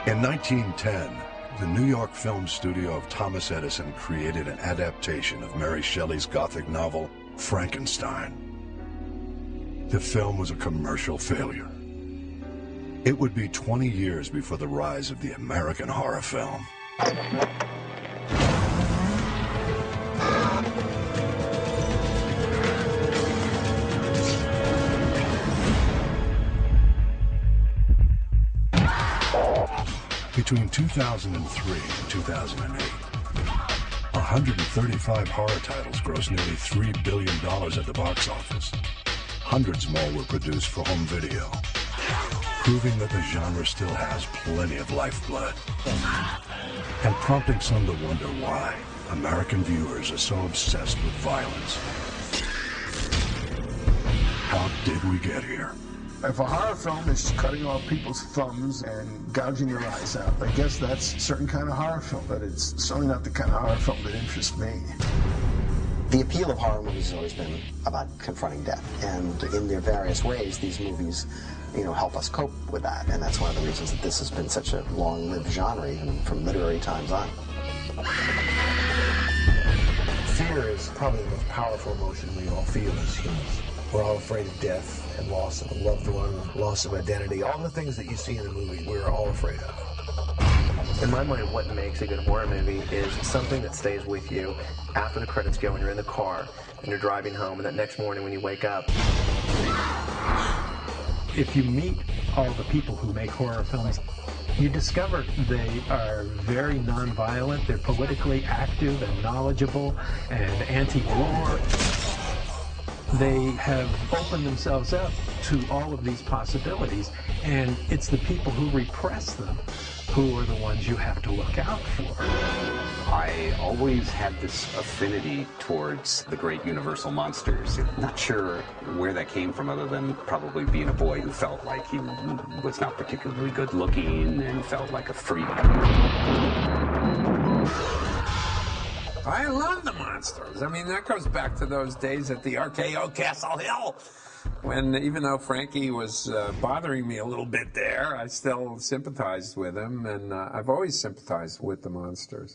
In 1910, the New York film studio of Thomas Edison created an adaptation of Mary Shelley's Gothic novel, Frankenstein. The film was a commercial failure. It would be 20 years before the rise of the American horror film. Between 2003 and 2008, 135 horror titles grossed nearly $3 billion at the box office. Hundreds more were produced for home video, proving that the genre still has plenty of lifeblood, and prompting some to wonder why American viewers are so obsessed with violence. How did we get here? If a horror film is cutting off people's thumbs and gouging your eyes out, I guess that's a certain kind of horror film, but it's certainly not the kind of horror film that interests me. The appeal of horror movies has always been about confronting death, and in their various ways, these movies, help us cope with that, and that's one of the reasons that this has been such a long-lived genre, even from literary times on. Fear is probably the most powerful emotion we all feel as humans. We're all afraid of death and loss of a loved one, loss of identity. All the things that you see in a movie, we're all afraid of. In my mind, what makes a good horror movie is something that stays with you after the credits go and you're in the car and you're driving home, and that next morning when you wake up. If you meet all the people who make horror films, you discover they are very nonviolent, they're politically active and knowledgeable and anti-war. They have opened themselves up to all of these possibilities, and it's the people who repress them who are the ones you have to look out for. I always had this affinity towards the great universal monsters. Not sure where that came from, other than probably being a boy who felt like he was not particularly good looking and felt like a freak. I love the monsters. I mean, that goes back to those days at the RKO Castle Hill, when even though Frankie was bothering me a little bit there, I still sympathized with him, and I've always sympathized with the monsters.